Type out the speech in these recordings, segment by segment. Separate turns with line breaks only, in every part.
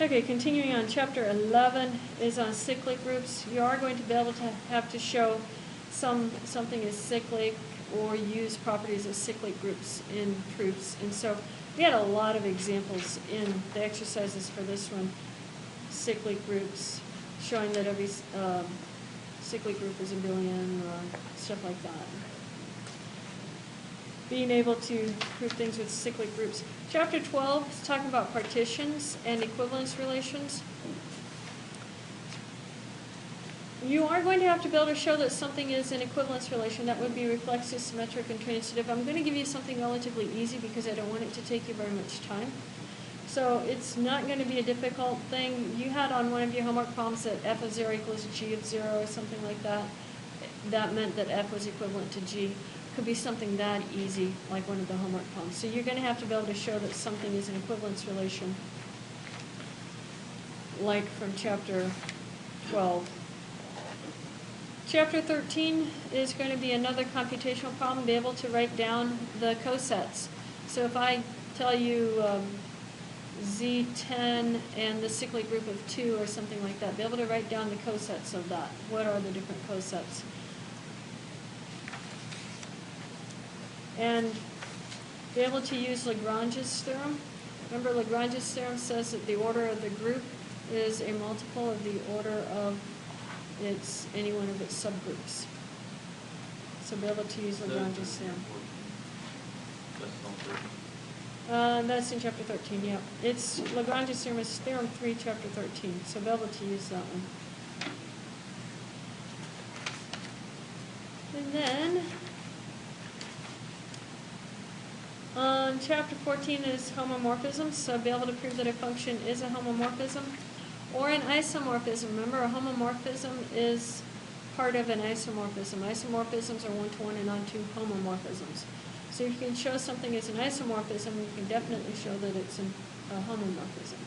Okay, continuing on, chapter 11 is on cyclic groups. You are going to be able to have to show something is cyclic or use properties of cyclic groups in proofs. And so we had a lot of examples in the exercises for this one. Cyclic groups, showing that every cyclic group is abelian or stuff like that. Being able to prove things with cyclic groups. Chapter 12 is talking about partitions and equivalence relations. You are going to have to be able to show that something is an equivalence relation. That would be reflexive, symmetric, and transitive. I'm going to give you something relatively easy because I don't want it to take you very much time. So it's not going to be a difficult thing. You had on one of your homework problems that f of 0 equals g of 0 or something like that. That meant that f was equivalent to g. Could be something that easy, like one of the homework problems. So you're going to have to be able to show that something is an equivalence relation, like from chapter 12. Chapter 13 is going to be another computational problem, be able to write down the cosets. So if I tell you Z10 and the cyclic group of 2 or something like that, be able to write down the cosets of that. What are the different cosets? And be able to use Lagrange's theorem. Remember, Lagrange's theorem says that the order of the group is a multiple of the order of any one of its subgroups. So be able to use Lagrange's theorem. That's in chapter 13, yeah. It's Lagrange's theorem is theorem 3, chapter 13. So be able to use that one. And then on chapter 14 is homomorphisms, so be able to prove that a function is a homomorphism or an isomorphism. Remember, a homomorphism is part of an isomorphism. Isomorphisms are one-to-one and onto homomorphisms. So if you can show something is an isomorphism, you can definitely show that it's a homomorphism.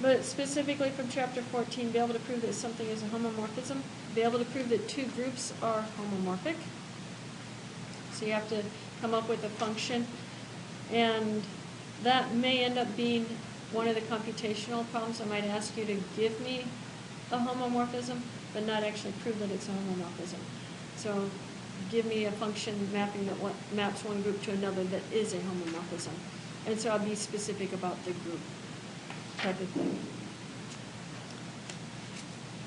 But specifically from chapter 14, be able to prove that something is a homomorphism, be able to prove that two groups are homomorphic. So you have to come up with a function, and that may end up being one of the computational problems. I might ask you to give me a homomorphism, but not actually prove that it's a homomorphism. So give me a function mapping that maps one group to another that is a homomorphism. And so I'll be specific about the group type of thing.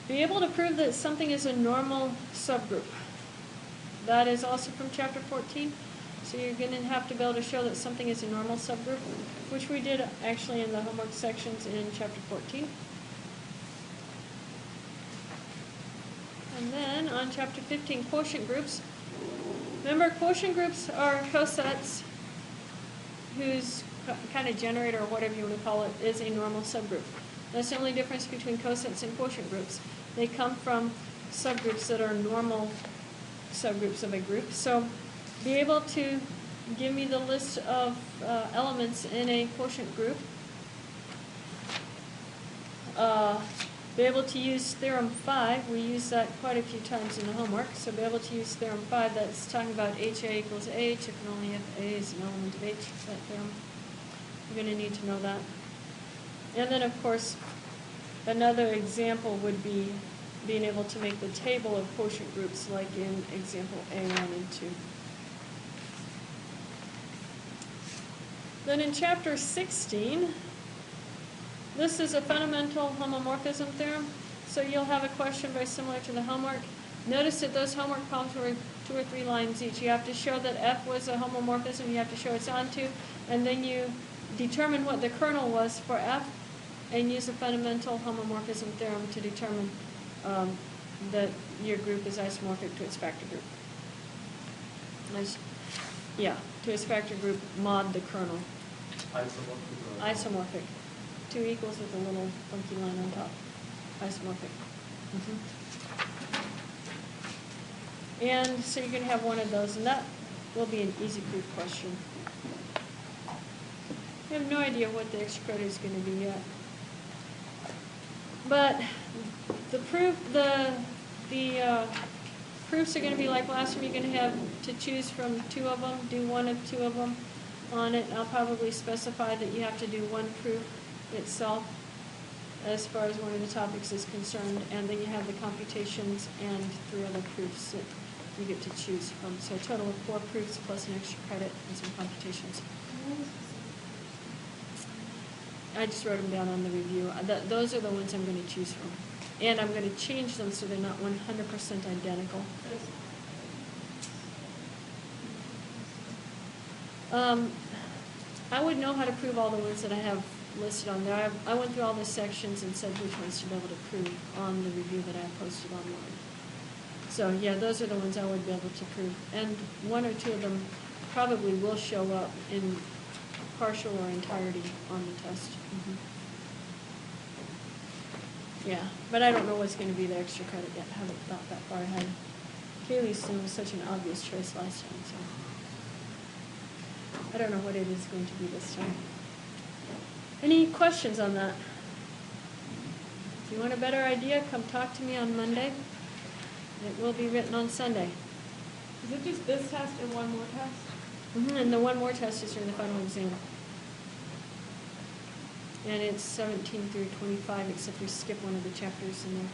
Be able to prove that something is a normal subgroup. That is also from chapter 14. So you're going to have to be able to show that something is a normal subgroup, which we did actually in the homework sections in chapter 14. And then on chapter 15, quotient groups. Remember, quotient groups are cosets whose kind of generator, or whatever you want to call it, is a normal subgroup. That's the only difference between cosets and quotient groups. They come from subgroups that are normal subgroups of a group. So be able to give me the list of elements in a quotient group. Be able to use theorem 5. We use that quite a few times in the homework. So be able to use theorem 5. That's talking about HA equals H if and only if A is an element of H. That theorem. You're going to need to know that. And then, of course, another example would be being able to make the table of quotient groups, like in example A1 and 2. Then in chapter 16, this is a fundamental homomorphism theorem. So you'll have a question very similar to the homework. Notice that those homework problems were 2 or 3 lines each. You have to show that F was a homomorphism. You have to show it's onto, and then you determine what the kernel was for F, and use a fundamental homomorphism theorem to determine that your group is isomorphic to its factor group. To its factor group mod the kernel. Isomorphic. 2 equals with a little funky line on top. Isomorphic. And so you're going to have one of those, and that will be an easy proof question. I have no idea what the extra credit is going to be yet. But the proofs are going to be like last time. You're going to have to choose from 2 of them, do one of 2 of them on it. I'll probably specify that you have to do one proof itself as far as one of the topics is concerned, and then you have the computations and 3 other proofs that you get to choose from. So a total of 4 proofs plus an extra credit and some computations. I just wrote them down on the review. Those are the ones I'm going to choose from. And I'm going to change them so they're not 100% identical. I would know how to prove all the ones that I have listed on there. I went through all the sections and said which ones to be able to prove on the review that I posted online. So yeah, those are the ones I would be able to prove. And 1 or 2 of them probably will show up in partial or entirety on the test. Yeah, but I don't know what's going to be the extra credit yet. I haven't thought that far ahead. Kaylee's Sim was such an obvious choice last time, so I don't know what it is going to be this time. Any questions on that? If you want a better idea, come talk to me on Monday. It will be written on Sunday.
Is it just this test and 1 more test?
And the 1 more test is during the final exam. And it's 17 through 25, except we skip one of the chapters in there.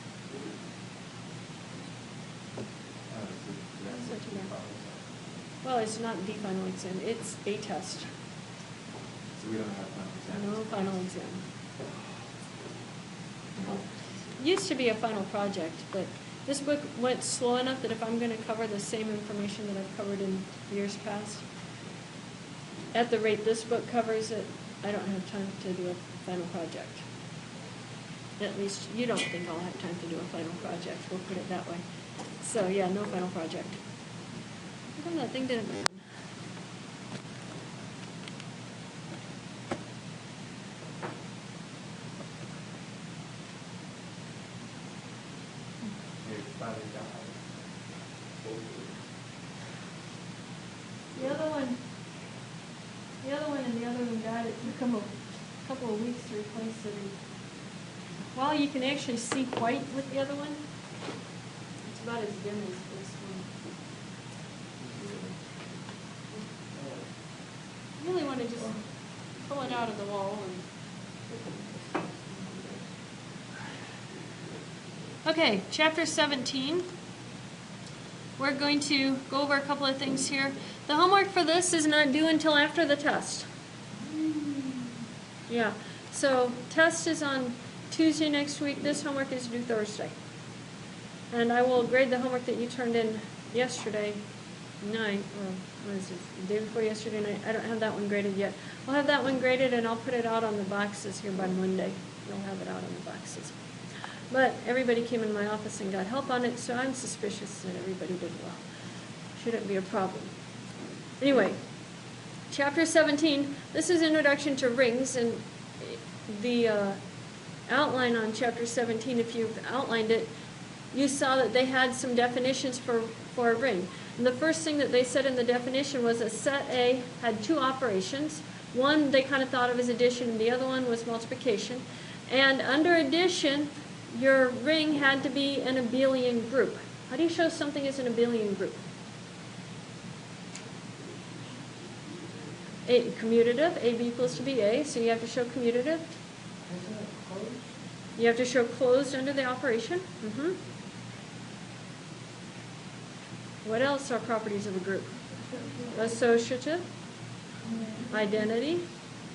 Well, it's not the final exam, it's a test.
So we don't have final exam?
No final exam. Used to be a final project, but this book went slow enough that if I'm going to cover the same information that I've covered in years past, at the rate this book covers it, I don't have time to do a final project. At least you don't think I'll have time to do a final project, we'll put it that way. So yeah, no final project. How come that thing didn't run? Took them a couple of weeks to replace it. While you can actually see white with the other one, it's about as dim as this one. I really want to just pull it out of the wall. Okay, chapter 17. We're going to go over a couple of things here. The homework for this is not due until after the test. Yeah, so test is on Tuesday next week. This homework is due Thursday. And I will grade the homework that you turned in yesterday night, or what is it, the day before yesterday night. I don't have that one graded yet. I'll have that one graded and I'll put it out on the boxes here by Monday. You'll have it out on the boxes. But everybody came in my office and got help on it, so I'm suspicious that everybody did well. Shouldn't be a problem. Anyway. Chapter 17, this is Introduction to Rings, and the outline on Chapter 17, if you've outlined it, you saw that they had some definitions for a ring. And the first thing that they said in the definition was that set A had 2 operations. One they kind of thought of as addition, and the other one was multiplication. And under addition, your ring had to be an abelian group. How do you show something as an abelian group? Commutative, AB equals to BA, so you have to show commutative. You have to show closed under the operation. What else are properties of a group? Associative, identity,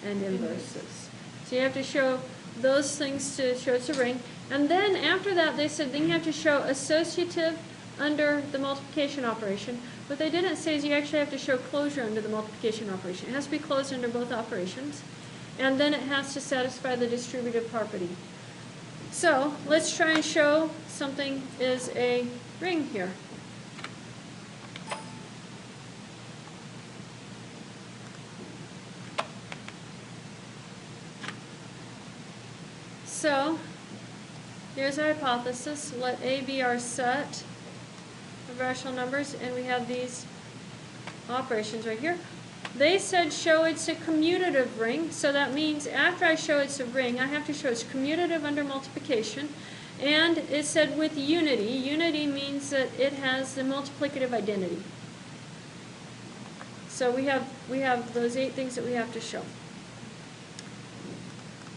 and inverses. So you have to show those things to show it's a ring. And then after that, they said then you have to show associative under the multiplication operation. What they didn't say is you actually have to show closure under the multiplication operation. It has to be closed under both operations. And then it has to satisfy the distributive property. So let's try and show something is a ring here. So here's our hypothesis. Let A be our set of rational numbers, and we have these operations right here. They said show it's a commutative ring, so that means after I show it's a ring, I have to show it's commutative under multiplication. And it said with unity. Unity means that it has the multiplicative identity. So we have those 8 things that we have to show.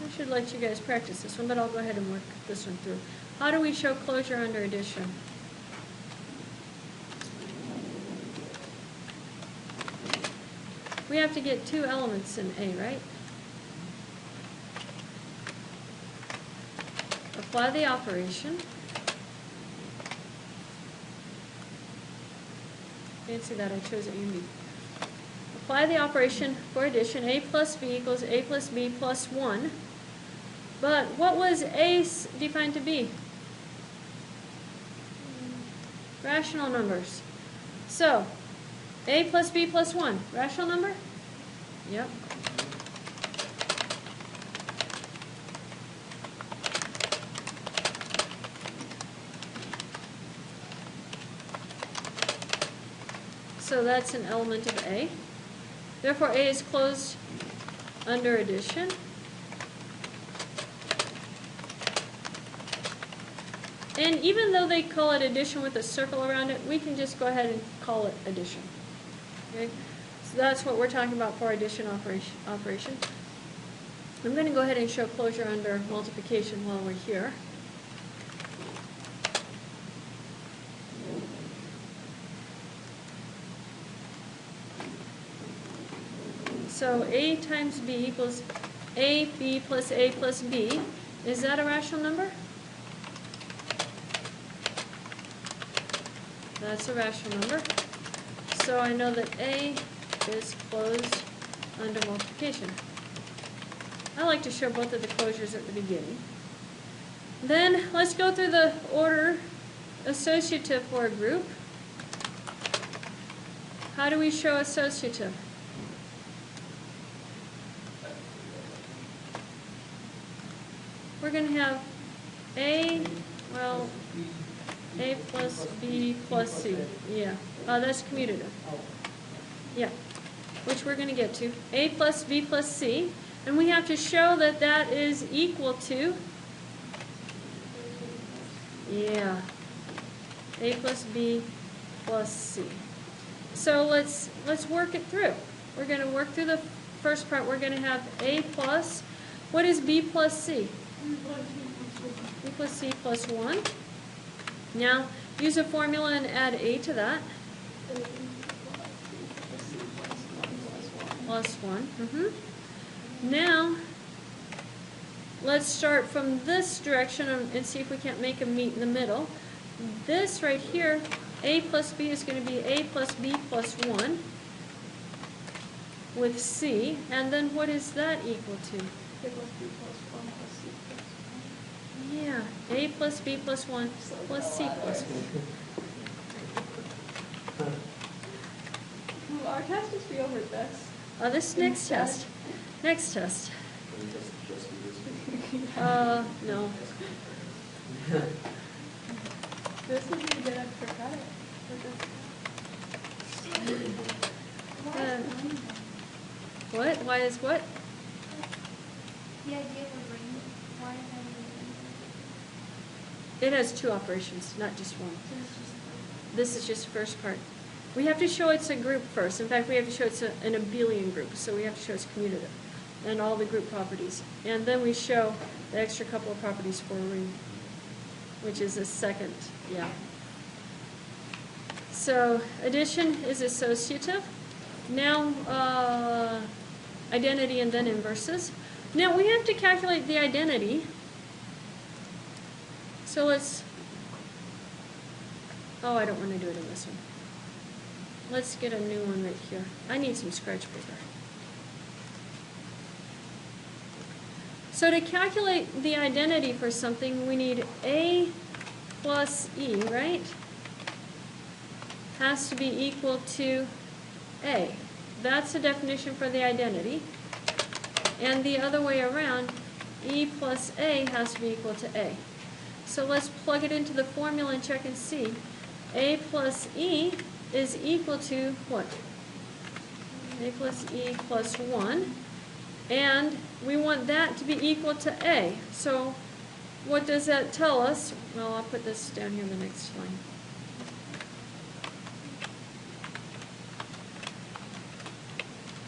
I should let you guys practice this one, but I'll go ahead and work this one through. How do we show closure under addition? We have to get two elements in A, right? Apply the operation. Fancy that, I chose A and B. Apply the operation for addition. A plus B equals A plus B plus 1. But what was A defined to be? Rational numbers. So, A plus B plus 1, rational number? Yep. So that's an element of A. Therefore, A is closed under addition. And even though they call it addition with a circle around it, we can just go ahead and call it addition. Okay? So that's what we're talking about for addition operation. I'm going to go ahead and show closure under multiplication while we're here. So A times B equals AB plus A plus B. Is that a rational number? That's a rational number. So I know that A is closed under multiplication. I like to show both of the closures at the beginning. Then let's go through the order associative for a group. How do we show associative? We're going to have A plus B plus C. Yeah, that's commutative. Yeah, which we're going to get to. A plus B plus C. And we have to show that that is equal to, yeah, A plus B plus C. So let's work it through. We're going to work through the first part. We're going to have A plus, what is B plus C? B plus C plus 1. Now, use a formula and add A to that. Plus 1. Now, let's start from this direction and see if we can't make them meet in the middle. This right here, A plus B is going to be A plus B plus 1 with C. And then what is that equal to?
A plus B plus 1 plus C plus 1.
Yeah, A plus B plus 1 plus C plus 1.
Will our test just be over this?
This next test. Next test. No.
This is you get extra credit for this.
What? Why is what?
The idea of a ring, why is that?
It has two operations, not just one.
So it's just
This is just the first part. We have to show it's a group first. In fact, we have to show it's an abelian group, so we have to show it's commutative and all the group properties. And then we show the extra couple of properties for a ring, which is a second, yeah. So addition is associative. Now, identity and then inverses. Now we have to calculate the identity. So let's, oh, I don't want to do it in this one. Let's get a new one right here. I need some scratch paper. So to calculate the identity for something, we need A plus E, right? Has to be equal to A. That's the definition for the identity. And the other way around, E plus A has to be equal to A. So let's plug it into the formula and check and see. A plus E is equal to what? A plus E plus 1. And we want that to be equal to A. So what does that tell us? Well, I'll put this down here in the next line.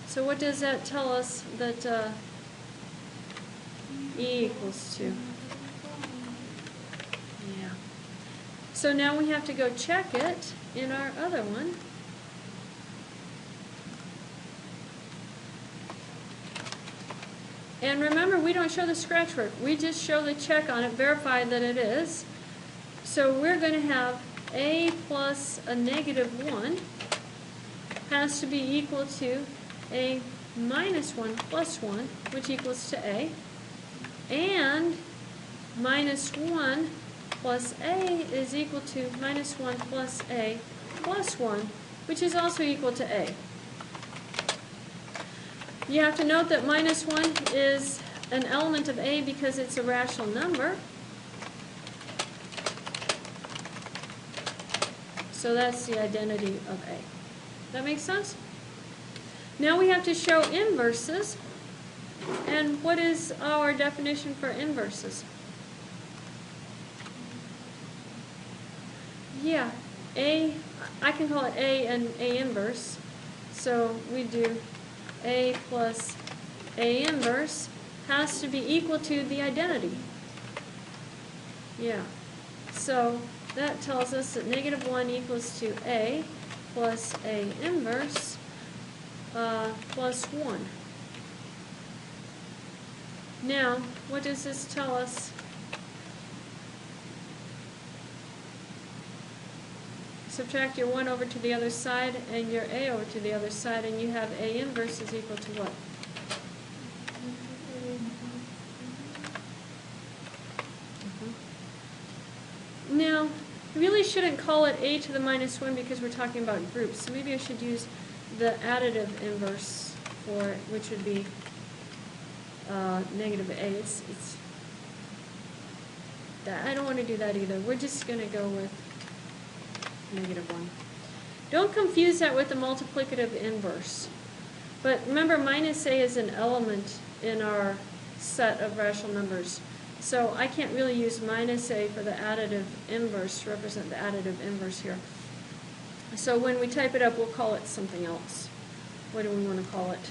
So what does that tell us that E equals 2. Yeah. So now we have to go check it in our other one. And remember, we don't show the scratch work. We just show the check on it, verify that it is. So we're going to have a plus a negative 1 has to be equal to a minus 1 plus 1, which equals to a. And minus 1 plus a is equal to minus 1 plus a plus 1, which is also equal to a. You have to note that minus 1 is an element of a because it's a rational number. So that's the identity of a. That makes sense? Now we have to show inverses. And what is our definition for inverses? Yeah, I can call it a and a inverse. So we do a plus a inverse has to be equal to the identity. Yeah. So that tells us that negative 1 equals to a plus a inverse plus 1. Now, what does this tell us? Subtract your 1 over to the other side and your a over to the other side, and you have a inverse is equal to what? Now, we really shouldn't call it a to the minus 1 because we're talking about groups. So maybe I should use the additive inverse for it, which would be negative a. It's that. I don't want to do that either. We're just going to go with negative 1. Don't confuse that with the multiplicative inverse. But remember, minus a is an element in our set of rational numbers. So I can't really use minus a for the additive inverse to represent the additive inverse here. So when we type it up, we'll call it something else. What do we want to call it?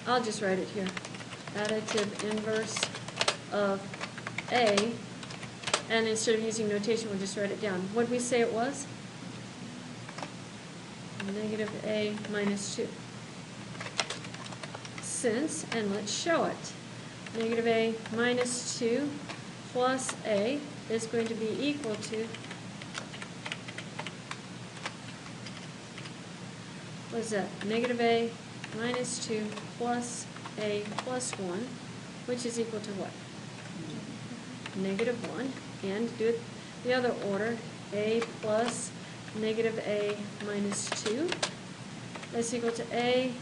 I'll just write it here. Additive inverse of a. And instead of using notation, we'll just write it down. What did we say it was? Negative a minus 2. Since, and let's show it, negative a minus 2 plus a is going to be equal to, what is that? Negative a minus 2 plus a plus 1, which is equal to what? Negative 1. And do it the other order, a plus negative a minus 2. That's equal to a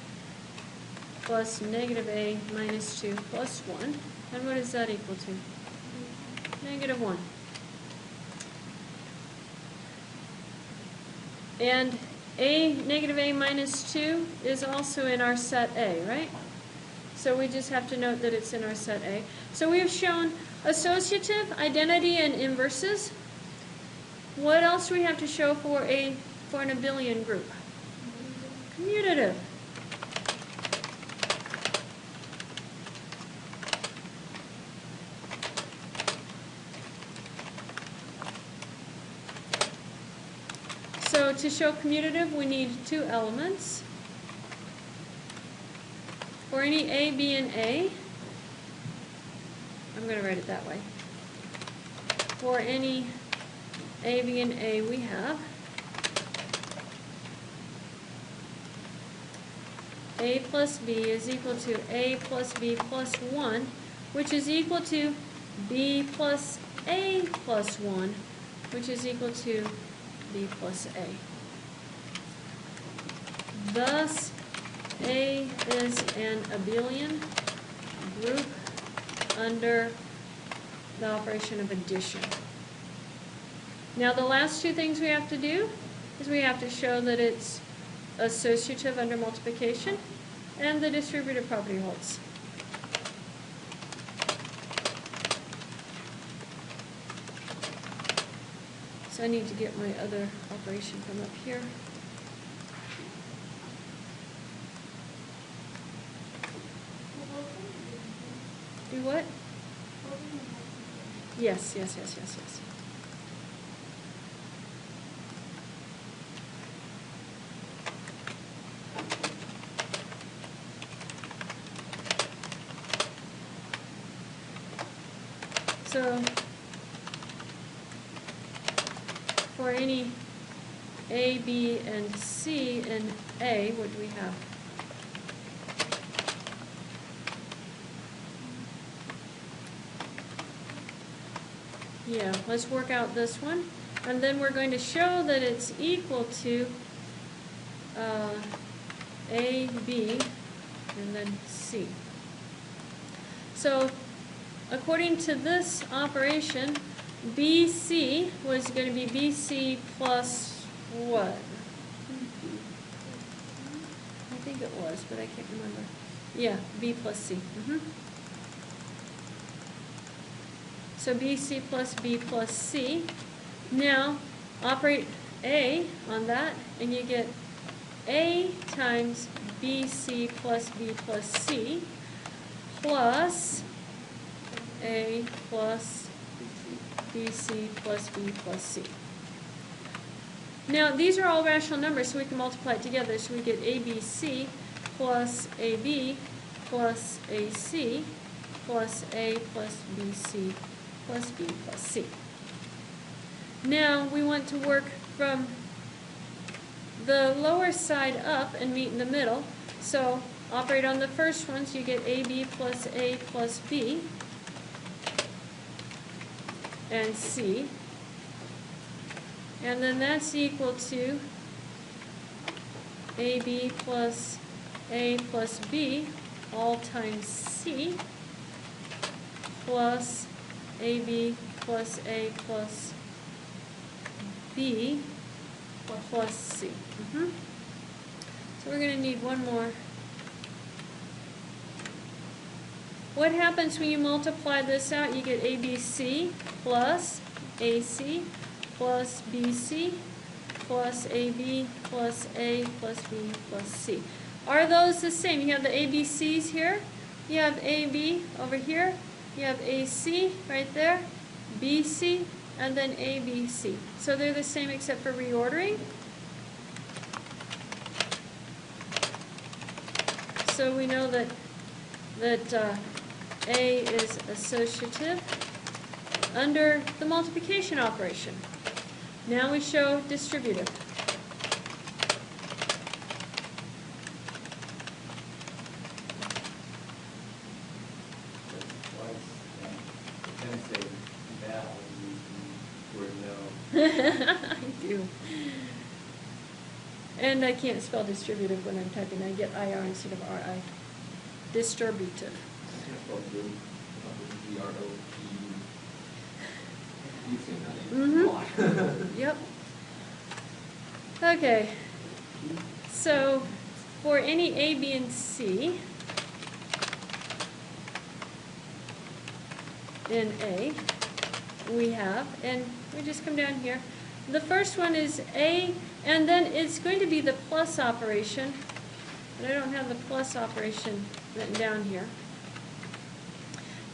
plus negative a minus 2 plus 1. And what is that equal to? Negative 1. And a negative a minus 2 is also in our set A, right? So we just have to note that it's in our set A. So we have shown associative, identity, and inverses. What else do we have to show for an abelian group? Commutative. So to show commutative, we need 2 elements. For any A, B, and A, I'm going to write it that way. For any A, B, and A, we have A plus B is equal to A plus B plus 1, which is equal to B plus A plus 1, which is equal to B plus A. Thus, A is an abelian group under the operation of addition. Now the last 2 things we have to do is we have to show that it's associative under multiplication and the distributive property holds. So I need to get my other operation from up here. And what?
Holding the license.
Yes, yes, yes, yes, yes. So, for any A, B, and C in A, what do we have? Yeah, let's work out this one. And then we're going to show that it's equal to A, B, and then C. So, according to this operation, BC was going to be BC plus what? I think it was, but I can't remember. Yeah, B plus C. So BC plus B plus C. Now, operate A on that, and you get A times BC plus B plus C plus A plus BC plus B plus C. Now, these are all rational numbers, so we can multiply it together. So we get ABC plus AB plus AC plus A plus BC plus B plus C. Now, we want to work from the lower side up and meet in the middle. So, operate on the first one, so you get AB plus A plus B and C. And then that's equal to AB plus A plus B all times C plus AB plus A plus B plus C. So we're going to need one more. What happens when you multiply this out? You get ABC plus AC plus BC plus AB plus A plus B plus C. Are those the same? You have the ABCs here. You have AB over here. You have AC right there. BC and then ABC. So they're the same except for reordering. So we know that A is associative under the multiplication operation. Now we show distributive. I do. And I can't spell distributive when I'm typing. I get IR instead of RI. Distributive. Yep. Okay. So for any A, B, and C in A, we have, and we just come down here. The first one is A, and then it's going to be the plus operation, but I don't have the plus operation written down here.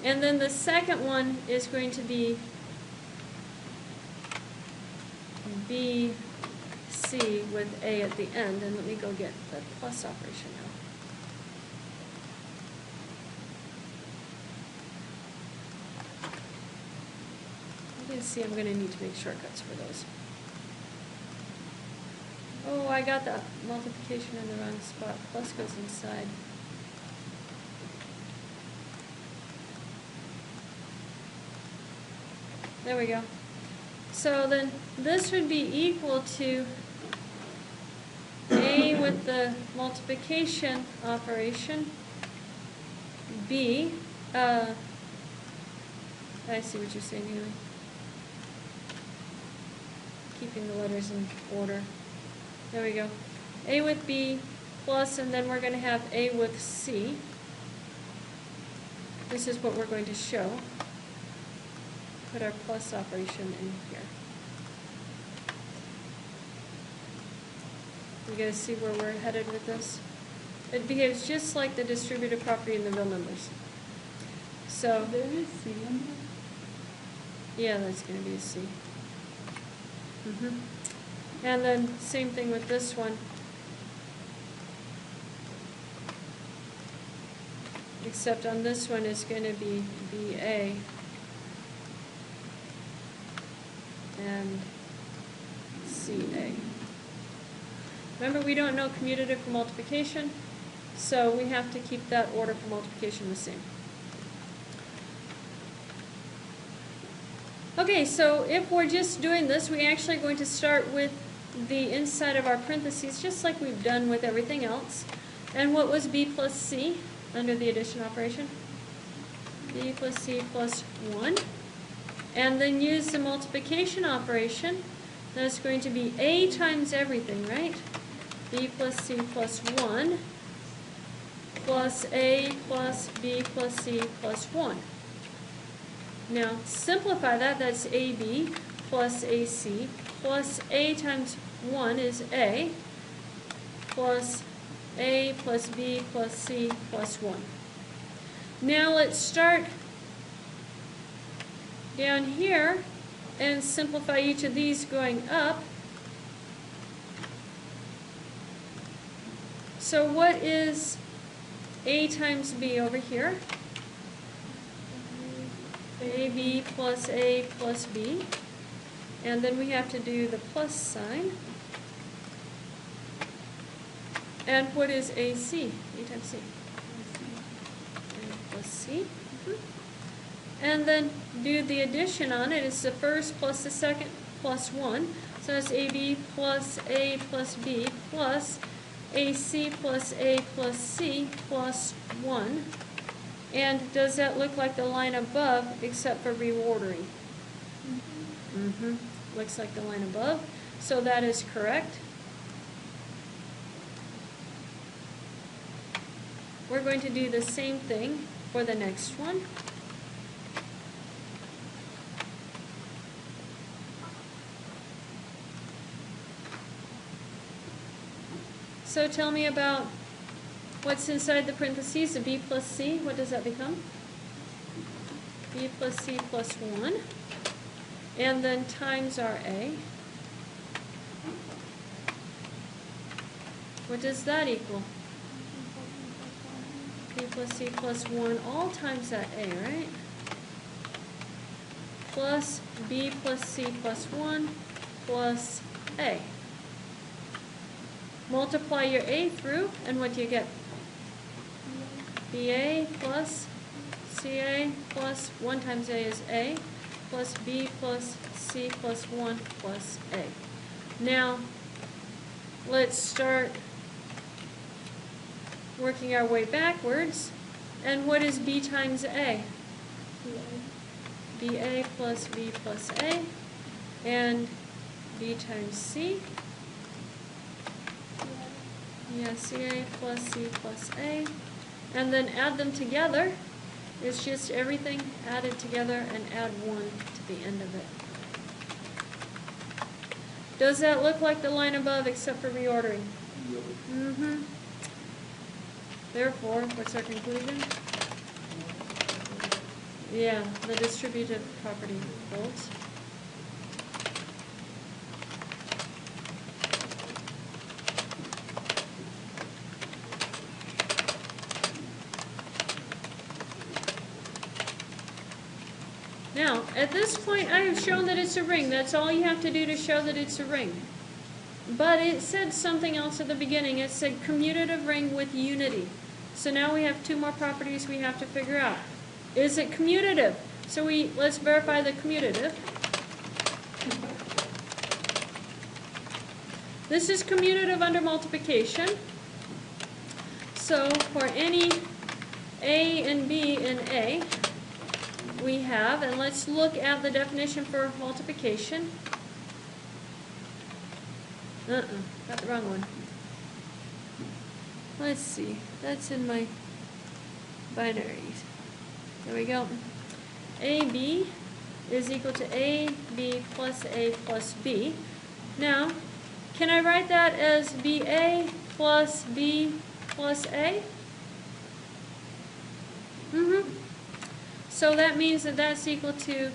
And then the second one is going to be B, C with A at the end, and let me go get the plus operation now. You can see I'm going to need to make shortcuts for those. Oh, I got the multiplication in the wrong spot. Plus goes inside. There we go. So then this would be equal to A with the multiplication operation, B, I see what you're saying, Haley. Keeping the letters in order. There we go. A with B plus, and then we're going to have A with C. This is what we're going to show. Put our plus operation in here. You guys see where we're headed with this? It behaves just like the distributive property in the real numbers. So,
There is C in there.
yeah, that's going to be a C. And then same thing with this one. Except on this one it's going to be BA. And CA. Remember, we don't know commutative for multiplication, so we have to keep that order for multiplication the same. Okay, so if we're just doing this, we're actually going to start with the inside of our parentheses, just like we've done with everything else. And what was B plus C under the addition operation? B plus C plus 1. And then use the multiplication operation. That's going to be A times everything, right? B plus C plus 1 plus A plus B plus C plus 1. Now, simplify that. That's AB plus AC plus A times 1 is A plus A plus B plus C plus 1. Now, let's start down here and simplify each of these going up. So what is A times B over here? AB plus A plus B. And then we have to do the plus sign. And what is AC? A times C. A plus C. And then do the addition on it. It's the first plus the second plus 1. So that's AB plus A plus B plus AC plus A plus C plus 1. And does that look like the line above except for reordering? Looks like the line above. So that is correct. We're going to do the same thing for the next one. So tell me about what's inside the parentheses, the B plus C. What does that become? B plus C plus 1. And then times our A. What does that equal? B plus C plus 1, all times that A, right? Plus B plus C plus 1 plus A. Multiply your A through, and what do you get? BA plus CA plus 1 times A is A, plus B plus C plus 1 plus A. Now, let's start working our way backwards. And what is B times A? BA plus B plus A, and B times C. Yeah, CA plus C plus A. And then add them together. It's just everything added together and add 1 to the end of it. Does that look like the line above except for reordering? Therefore, what's our conclusion? Yeah, the distributive property holds. Now, at this point, I have shown that it's a ring. That's all you have to do to show that it's a ring. But it said something else at the beginning. It said commutative ring with unity. So now we have 2 more properties we have to figure out. Is it commutative? So let's verify the commutative. This is commutative under multiplication. So for any A and B in A, we have, and let's look at the definition for multiplication. Got the wrong one. Let's see. That's in my binaries. There we go. AB is equal to AB plus A plus B. Now, can I write that as BA plus B plus A? So that means that that's equal to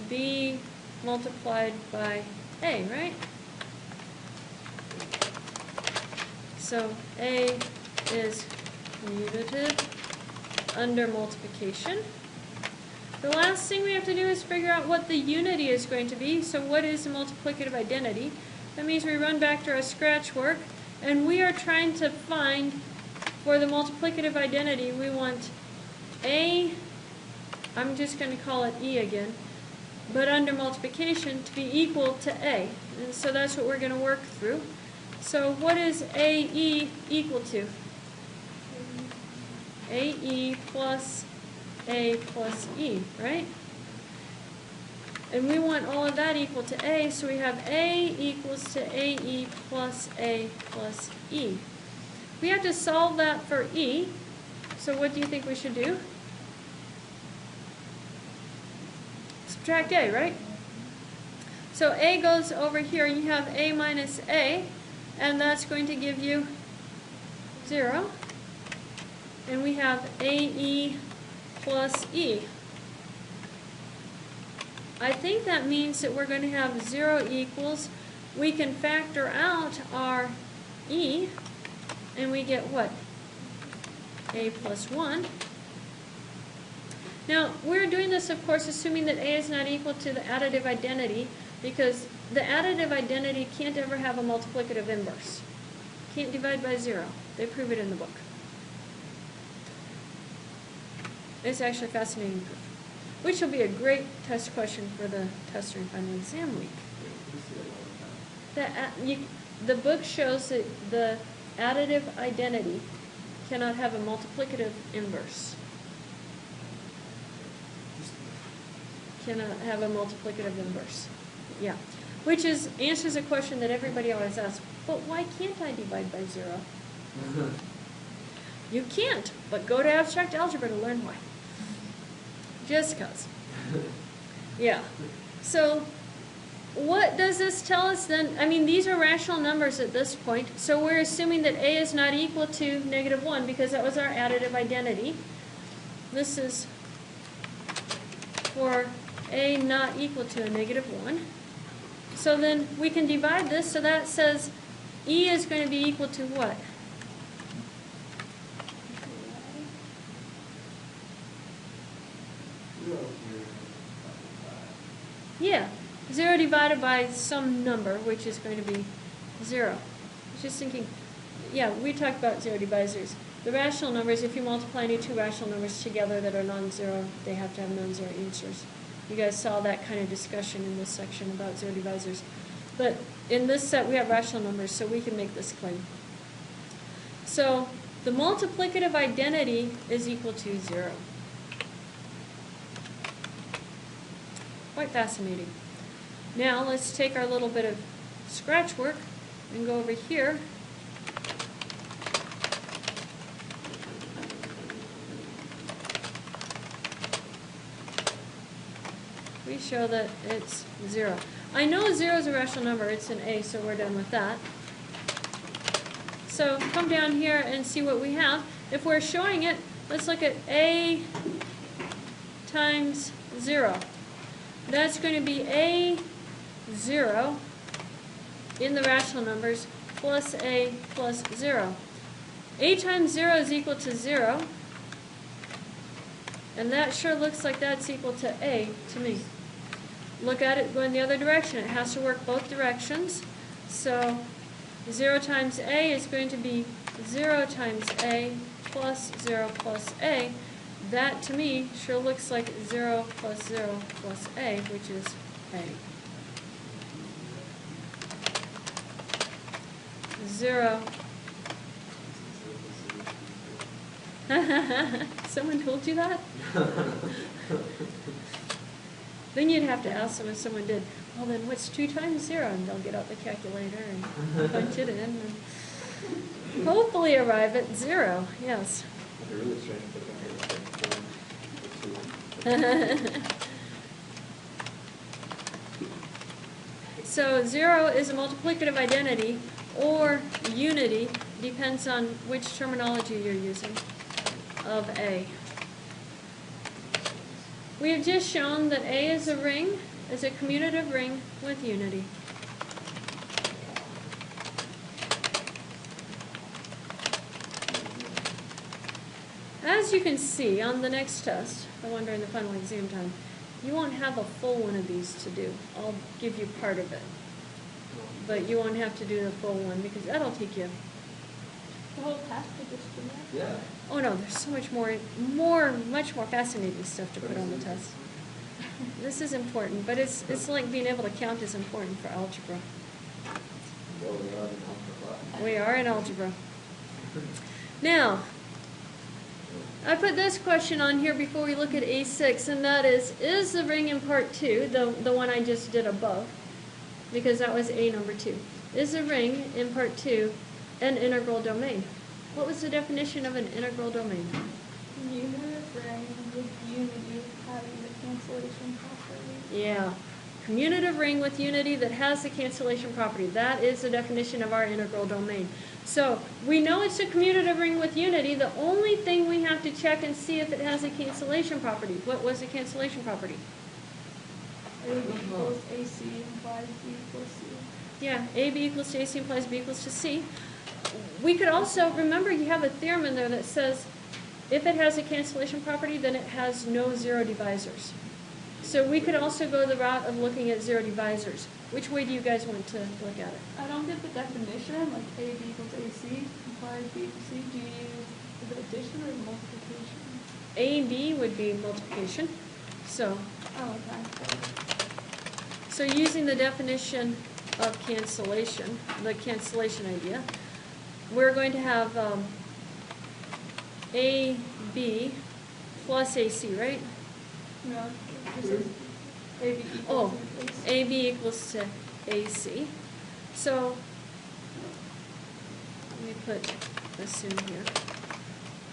B multiplied by A, right? So A is commutative under multiplication. The last thing we have to do is figure out what the unity is going to be. So what is the multiplicative identity? That means we run back to our scratch work, and we are trying to find, for the multiplicative identity, we want A, I'm just going to call it E again, but under multiplication to be equal to A. And so that's what we're going to work through. So what is AE equal to? AE plus A plus E, right? And we want all of that equal to A, so we have A equals to AE plus A plus E. We have to solve that for E, so what do you think we should do? Subtract A, right? So A goes over here, and you have A minus A, and that's going to give you 0. And we have AE plus E. I think that means that we're going to have 0 equals. We can factor out our E, and we get what? A plus 1. Now, we're doing this, of course, assuming that A is not equal to the additive identity, because the additive identity can't ever have a multiplicative inverse. Can't divide by 0. They prove it in the book. It's actually a fascinating proof, which will be a great test question for the tester and final exam week. The book shows that the additive identity cannot have a multiplicative inverse. Cannot have a multiplicative inverse. Yeah. Which answers a question that everybody always asks, but why can't I divide by 0? You can't, but go to abstract algebra to learn why. Just because. Yeah. So what does this tell us then? I mean, these are rational numbers at this point, so we're assuming that A is not equal to -1 because that was our additive identity. This is for A not equal to a -1. So then we can divide this, so that says E is going to be equal to what? Yeah, 0 divided by some number, which is going to be 0. I was just thinking, yeah, we talked about 0 divisors. The rational numbers, if you multiply any two rational numbers together that are non-zero, they have to have non-zero answers. You guys saw that kind of discussion in this section about 0 divisors. But in this set, we have rational numbers, so we can make this claim. So the multiplicative identity is equal to 0. Quite fascinating. Now let's take our little bit of scratch work and go over here. We show that it's 0. I know 0 is a rational number. It's an A, so we're done with that. So come down here and see what we have. If we're showing it, let's look at A times 0. That's going to be A0 in the rational numbers plus A plus 0. A times 0 is equal to 0. And that sure looks like that's equal to A to me. Look at it going the other direction. It has to work both directions. So 0 times A is going to be 0 times A plus 0 plus A. That, to me, sure looks like 0 plus 0 plus A, which is A. 0. Someone told you that? Then you'd have to ask them if someone did, well, then what's 2 times 0? And they'll get out the calculator and punch it in and hopefully arrive at 0. Yes.
They're really strange to put that.
So 0 is a multiplicative identity or unity, depends on which terminology you're using, of A. We have just shown that A is a ring, is a commutative ring with unity. As you can see on the next test, the one during the final exam time, you won't have a full one of these to do. I'll give you part of it. But you won't have to do the full one because that'll take you.
The whole task is just do that?
Yeah.
Oh no, there's so much much more fascinating stuff to put on the test. This is important, but it's like being able to count is important for algebra.
Well, we are in algebra.
We are in algebra. Now, I put this question on here before we look at A6, and that is the ring in part 2, the one I just did above, because that was A number 2, is the ring in part 2 an integral domain? What was the definition of an integral domain?
Commutative ring with unity having the cancellation property.
Yeah, commutative ring with unity that has the cancellation property. That is the definition of our integral domain. So we know it's a commutative ring with unity. The only thing we have to check and see if it has a cancellation property. What was the cancellation property?
A equals AC implies B equals C.
Yeah, AB equals to AC implies B equals to C. We could also, remember you have a theorem in there that says if it has a cancellation property, then it has no zero divisors. So we could also go the route of looking at zero divisors. Which way do you guys want to look at it?
I don't get the definition, like A B equals AC implies B equals C. Do you use the addition or multiplication?
AB would be multiplication. So
Oh, okay.
So using the definition of cancellation, the cancellation idea, we're going to have AB plus AC, right?
No, this is AB equals
Oh,
AC.
AB equals to AC. So let me put this in here.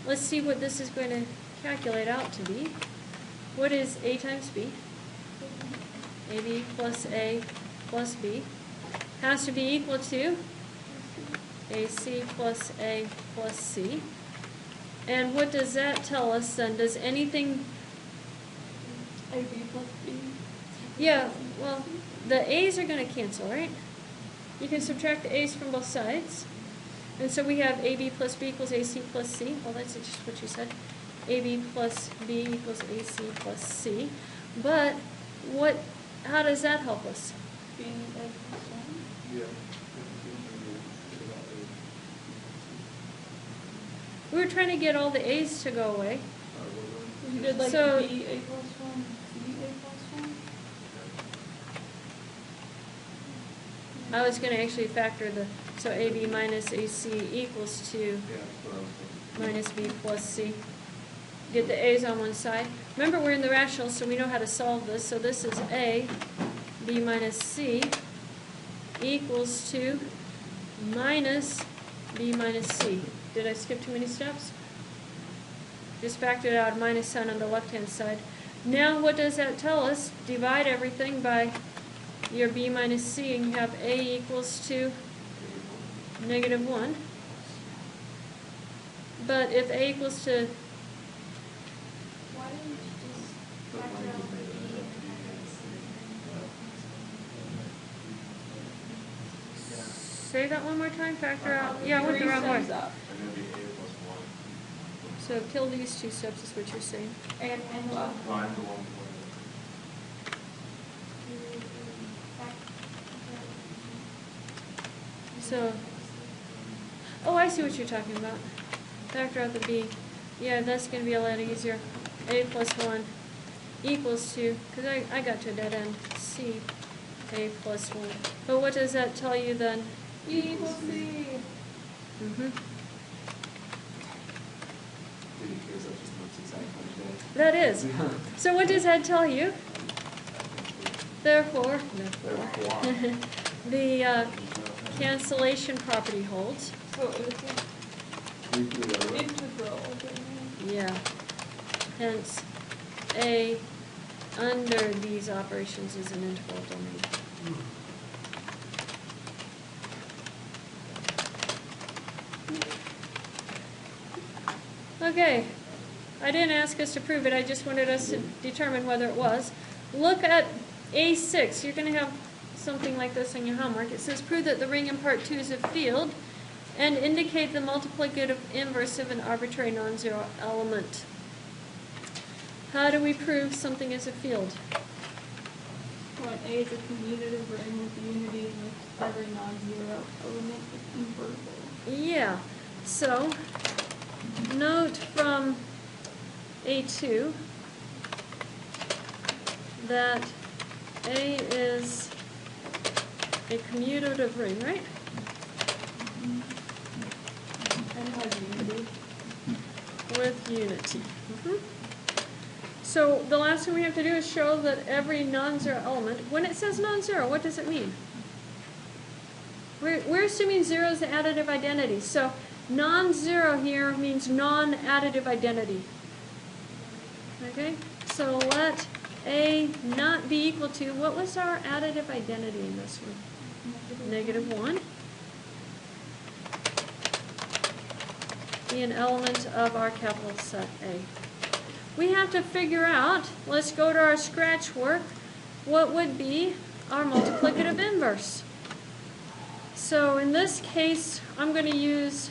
Let's see what this is going to calculate out to be. What is A times B? AB plus A plus B has to be equal to AC plus A plus C. And what does that tell us then? Does anything,
AB plus B.
yeah, well, the A's are going to cancel, right? You can subtract the A's from both sides. And so we have AB plus B equals AC plus C. Well, that's just what you said. AB plus B equals AC plus C. But how does that help us?
Being A plus 1.
Yeah.
We were trying to get all the A's to go away.
You did like
So-
B A plus 1, C A plus 1.
I was going to actually factor so AB minus AC equals to
Yeah, that's what I was thinking.
minus B plus C. Get the A's on one side. Remember, we're in the rational, so we know how to solve this. So this is A, B minus C equals to minus B minus C. Did I skip too many steps? Just factor it out, minus sign on the left-hand side. Now what does that tell us? Divide everything by your B minus C, and you have A equals to -1. But if A equals to,
Why didn't you just factor out the B and
say that one more time, factor out, yeah, I went the wrong way.
3 steps up.
And then be A plus 1.
So kill these two steps is what you're saying.
And left.
No, I'm the one before
So, oh, I see what you're talking about. Factor out the B. Yeah, that's going to be a lot easier. A plus 1 equals to, because I got to a dead end, C, A plus 1. But what does that tell you then?
B equals C.
Mm-hmm.
because that's just not exactly
That is. So what does that tell you? Therefore,
Therefore.
the cancellation property holds.
So it's an integral domain.
Yeah. Hence, A under these operations is an integral domain. Okay. I didn't ask us to prove it, I just wanted us to determine whether it was. Look at A6. You're going to have something like this in your homework. It says, prove that the ring in part 2 is a field and indicate the multiplicative inverse of an arbitrary non-zero element. How do we prove something is a field?
When A is a commutative ring with unity and with every non-zero element is invertible.
Yeah, so note from A2 that A is a commutative ring, right?
And has unity.
With unity. So the last thing we have to do is show that every non-zero element, when it says non-zero, what does it mean? We're assuming zero is the additive identity. So non-zero here means non-additive identity. Okay? So let A not be equal to, what was our additive identity in this one? -1. Be an element of our capital set A. We have to figure out, let's go to our scratch work, what would be our multiplicative inverse. So in this case, I'm going to use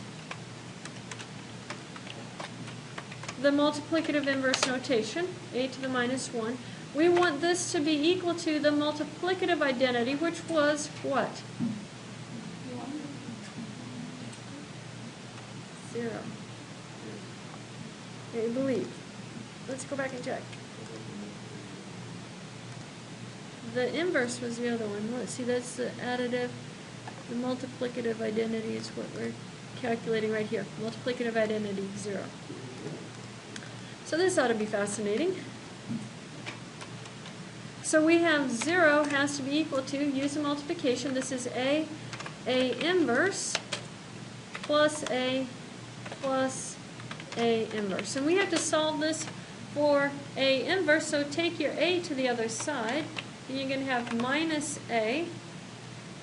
the multiplicative inverse notation, a to the -1. We want this to be equal to the multiplicative identity, which was what? 0. I believe. Let's go back and check. The inverse was the other one. Let's see, that's the additive. The multiplicative identity is what we're calculating right here. Multiplicative identity, 0. So this ought to be fascinating. So we have 0 has to be equal to, use the multiplication, this is A inverse plus A inverse. And we have to solve this for A inverse, so take your A to the other side, and you're going to have minus A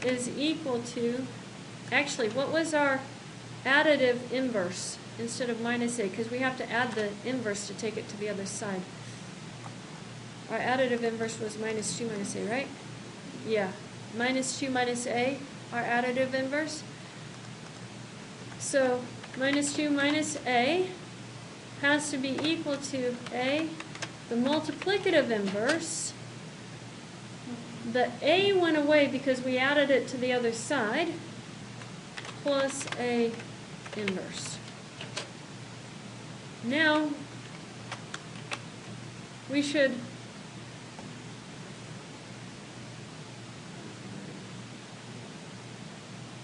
is equal to, actually, what was our additive inverse instead of minus A? Because we have to add the inverse to take it to the other side. Our additive inverse was -2 minus A, right? Yeah, -2 minus A, our additive inverse. So -2 minus A has to be equal to A, the multiplicative inverse. The A went away because we added it to the other side, plus A inverse. Now, we should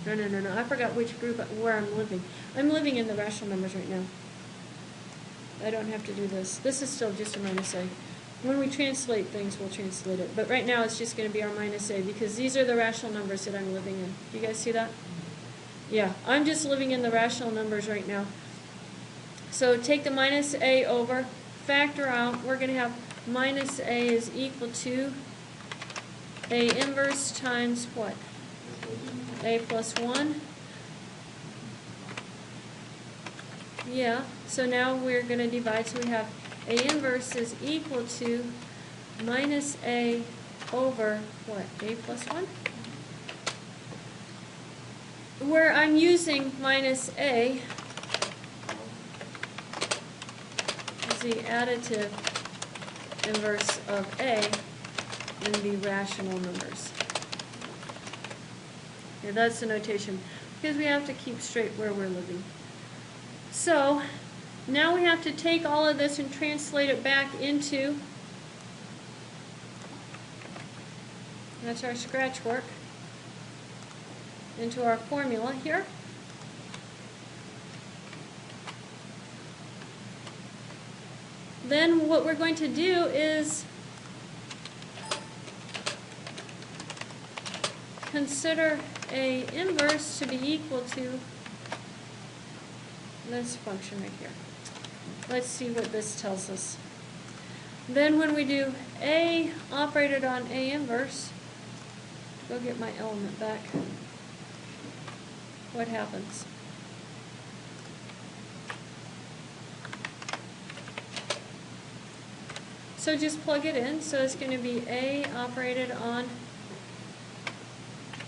No, I forgot which group, where I'm living. I'm living in the rational numbers right now. I don't have to do this. This is still just a minus A. When we translate things, we'll translate it. But right now, it's just going to be our minus A, because these are the rational numbers that I'm living in. Do you guys see that? Yeah, I'm just living in the rational numbers right now. So take the minus A over, factor out. We're going to have minus A is equal to A inverse times what? A plus 1. Yeah, so now we're going to divide, so we have A inverse is equal to minus A over what? A plus 1? Where I'm using minus A is the additive inverse of A in the rational numbers. Yeah, that's the notation, because we have to keep straight where we're living. So now we have to take all of this and translate it back into, that's our scratch work, into our formula here. Then what we're going to do is consider A inverse to be equal to this function right here. Let's see what this tells us. Then when we do A operated on A inverse, go get my element back, what happens? So just plug it in. So it's going to be A operated on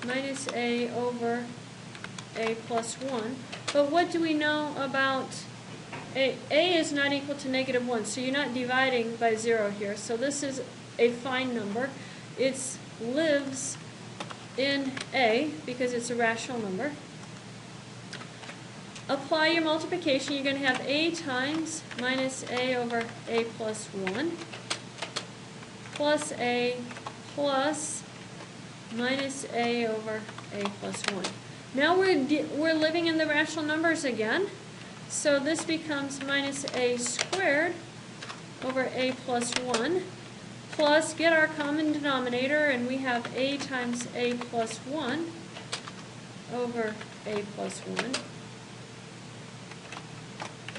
minus A over A plus 1. But what do we know about A? A is not equal to negative 1, so you're not dividing by 0 here. So this is a fine number. It lives in A because it's a rational number. Apply your multiplication. You're going to have A times minus A over A plus 1 plus A plus minus A over A plus 1. Now we're living in the rational numbers again. So this becomes minus A squared over A plus 1 plus, get our common denominator, and we have A times A plus 1 over A plus 1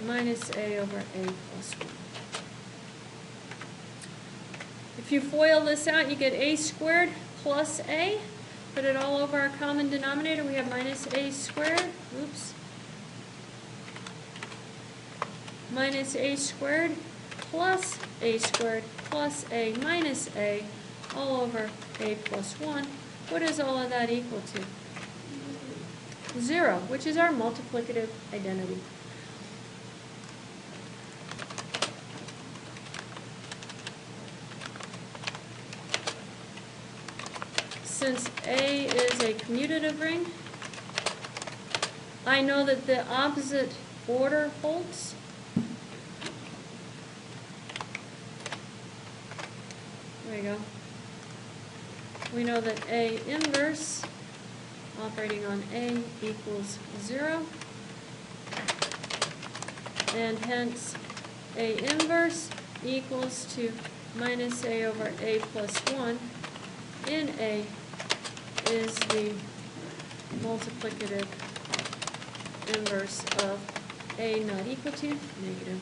minus A over A plus 1. If you FOIL this out, you get A squared plus A. Put it all over our common denominator. We have minus A squared. Oops. Minus A squared plus A squared plus A minus A all over A plus 1. What is all of that equal to? 0, which is our multiplicative identity. Since A is a commutative ring, I know that the opposite order holds. There we go. We know that A inverse operating on A equals 0, and hence A inverse equals to minus A over A plus 1 in A is the multiplicative inverse of A not equal to negative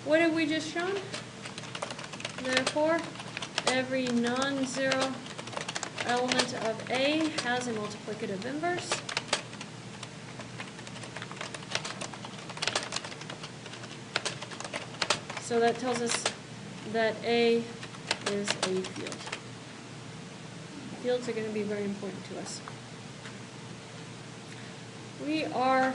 1. What have we just shown? Therefore, every non-zero element of A has a multiplicative inverse. So that tells us that A is a field. Fields are going to be very important to us. We are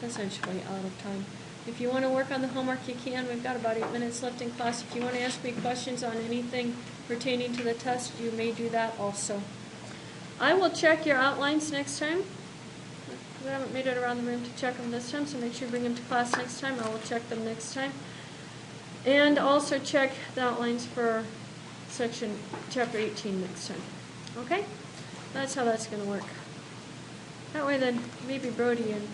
essentially out of time. If you want to work on the homework, you can. We've got about 8 minutes left in class. If you want to ask me questions on anything pertaining to the test, you may do that also. I will check your outlines next time. I haven't made it around the room to check them this time, so make sure you bring them to class next time. I will check them next time. And also check the outlines for chapter 18 next time. Okay? That's how that's going to work. That way then maybe Brody and